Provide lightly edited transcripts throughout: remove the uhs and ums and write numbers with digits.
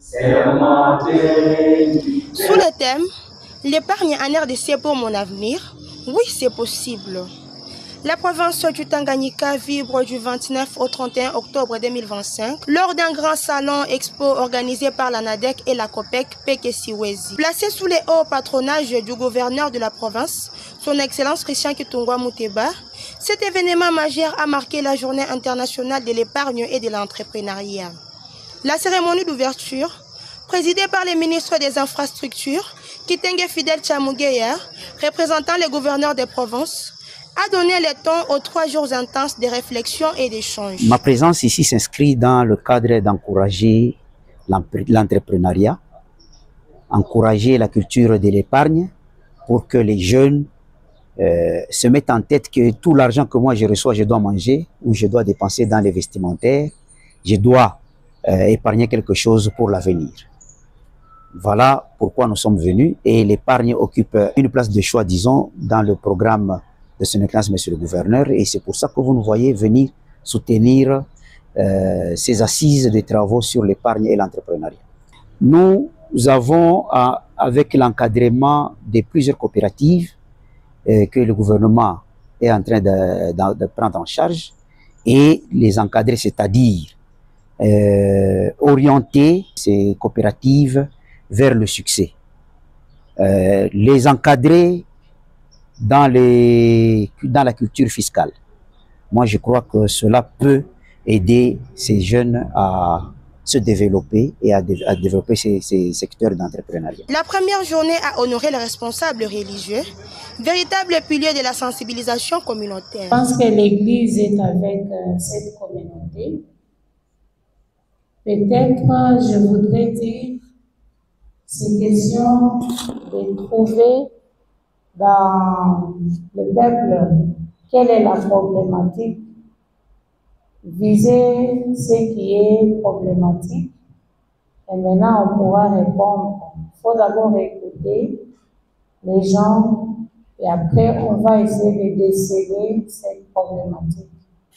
Sous le thème « L'épargne en RDC pour mon avenir », oui, c'est possible. La province du Tanganyika vibre du 29 au 31 octobre 2025 lors d'un grand salon expo organisé par la NADEC et la COPEC Pekesiwezi. Placé sous les hauts patronages du gouverneur de la province, son Excellence Christian Kitungwa Muteba, cet événement majeur a marqué la journée internationale de l'épargne et de l'entrepreneuriat. La cérémonie d'ouverture, présidée par le ministre des Infrastructures, Kitenge Fidel Chamugeya, représentant les gouverneurs des provinces, a donné le ton aux 3 jours intenses de réflexion et d'échange. Ma présence ici s'inscrit dans le cadre d'encourager l'entrepreneuriat, encourager la culture de l'épargne pour que les jeunes se mettent en tête que tout l'argent que moi je reçois, je dois manger ou je dois dépenser dans les vestimentaires, je dois épargner quelque chose pour l'avenir. Voilà pourquoi nous sommes venus et l'épargne occupe une place de choix, disons, dans le programme de son Excellence, Monsieur le Gouverneur, et c'est pour ça que vous nous voyez venir soutenir ces assises de travaux sur l'épargne et l'entrepreneuriat. Nous avons, avec l'encadrement de plusieurs coopératives que le gouvernement est en train de prendre en charge, et les encadrer, c'est-à-dire orienter ces coopératives vers le succès, les encadrer dans la culture fiscale. Moi, je crois que cela peut aider ces jeunes à se développer et à développer ces secteurs d'entrepreneuriat. La première journée a honoré les responsables religieux, véritable pilier de la sensibilisation communautaire. Je pense que l'Église est avec cette communauté. Peut-être, je voudrais dire, c'est question de trouver dans le peuple quelle est la problématique, viser ce qui est problématique, et maintenant on pourra répondre. Il faut d'abord écouter les gens et après on va essayer de déceler cette problématique.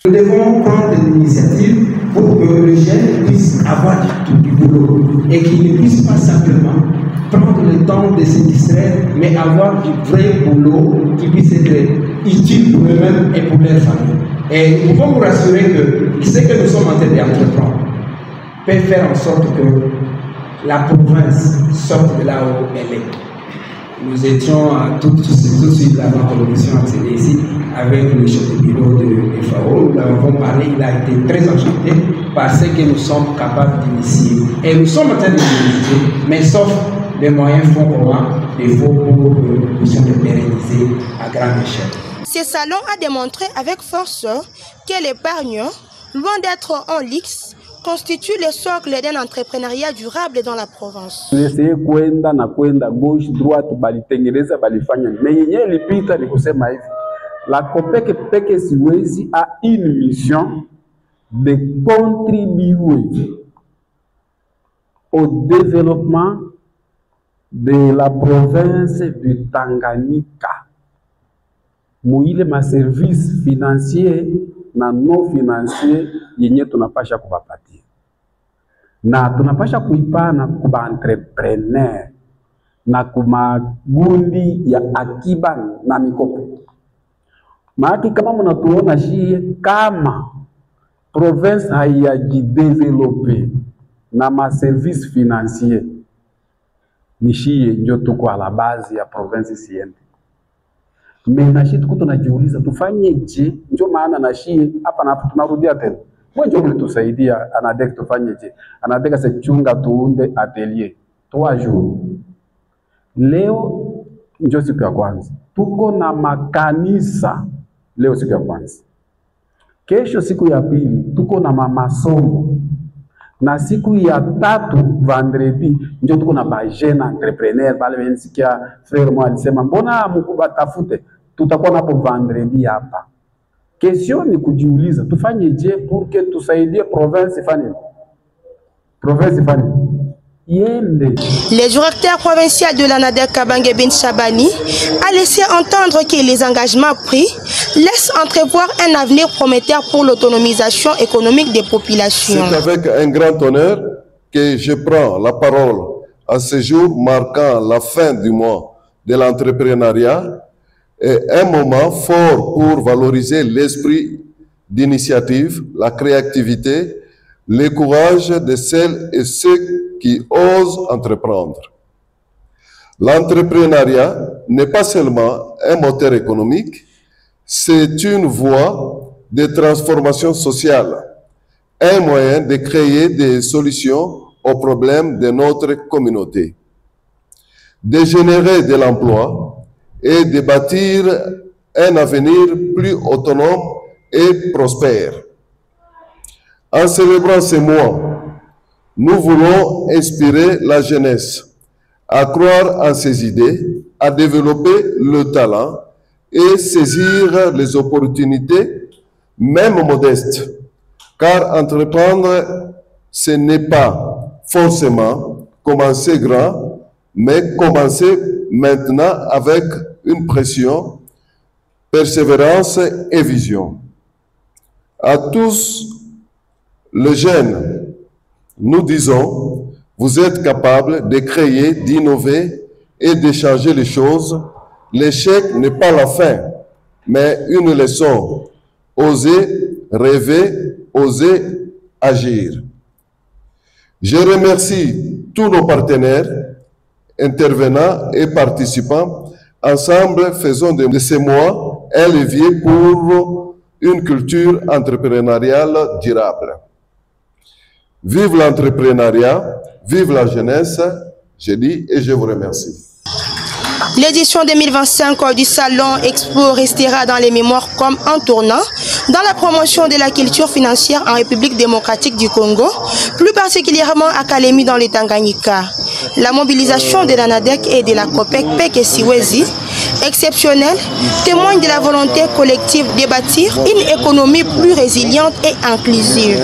Nous devons prendre l'initiative pour que le jeune puisse avoir du boulot et qu'il ne puisse pas simplement prendre le temps de se distraire, mais avoir du vrai boulot qui puisse être utile pour eux-mêmes et pour leur famille. Et nous pouvons vous rassurer que ce que nous sommes en train d'entreprendre peut faire en sorte que la province sorte de là où elle est. Nous étions tout de suite avant que l'émission accédée ici avec le chef de bureau de FAO. Nous avons parlé, il a été très enchanté par ce que nous sommes capables d'initier. Et nous sommes en train de l'initier, mais sauf les moyens font comment il faut pour que nous puissions le pérenniser à grande échelle. Ce salon a démontré avec force que l'épargne, loin d'être en luxe, constitue le socle d'un entrepreneuriat durable dans la province. Tunaendelea kwenda na kwenda gauche droite balitengeneza balifanya mais yenyewe ilipita ni kusema hivi la COPEC Pekesiwezi a une mission de contribuer au développement de la province du Tanganyika. Muile ma service financier na non financier yenye tunapasha kubapatia. Na tunapasha kuipana kuba entrepreneur na kumagundi ya akiba na mikopo. Maana kama mnatuona shie kama province haiyajidevelope na ma service financier ni shie ndio tuko ala base ya province siende. Mena shie tuko tunajiuliza tufanyeje, ndio maana na shie hapa na tunarudia tena. Mwenye ulitusaidia anadeka tufanyeje? Anadeka se chunga tuunde atelier 3 jours. Leo ndio siku ya kwanza. Tuko na makanisa leo siku ya kwanza. Kesho siku ya pili tuko na masomo. Na siku ya 3 vendredi ndio tuko na ba jeune entrepreneur bale wensikia frère moi alisema mbona mkubatafute, tutakuwa napo vendredi hapa. Question ni kujiuliza tufanyeje pour que tusaidie province fani yende. Le directeur provincial de la NADEC Kabange Bin Chabani a laissé entendre que les engagements pris laissent entrevoir un avenir prometteur pour l'autonomisation économique des populations. C'est avec un grand honneur que je prends la parole à ce jour marquant la fin du mois de l'entrepreneuriat est un moment fort pour valoriser l'esprit d'initiative, la créativité, le courage de celles et ceux qui osent entreprendre. L'entrepreneuriat n'est pas seulement un moteur économique, c'est une voie de transformation sociale, un moyen de créer des solutions aux problèmes de notre communauté, de générer de l'emploi et de bâtir un avenir plus autonome et prospère. En célébrant ces mois, nous voulons inspirer la jeunesse à croire en ses idées, à développer le talent et saisir les opportunités, même modestes, car entreprendre, ce n'est pas forcément commencer grand, mais commencer maintenant avec une pression, persévérance et vision. À tous les jeunes, nous disons, vous êtes capables de créer, d'innover et de changer les choses. L'échec n'est pas la fin, mais une leçon. Osez rêver, osez agir. Je remercie tous nos partenaires, intervenants et participants. Ensemble, faisons de ces mois un levier pour une culture entrepreneuriale durable. Vive l'entrepreneuriat, vive la jeunesse, je dis et je vous remercie. L'édition 2025 du Salon Expo restera dans les mémoires comme un tournant dans la promotion de la culture financière en République démocratique du Congo, plus particulièrement à Kalemi dans le Tanganyika. La mobilisation de la NADEC et de la COPEC Pekesiwezi, exceptionnelle, témoigne de la volonté collective de bâtir une économie plus résiliente et inclusive.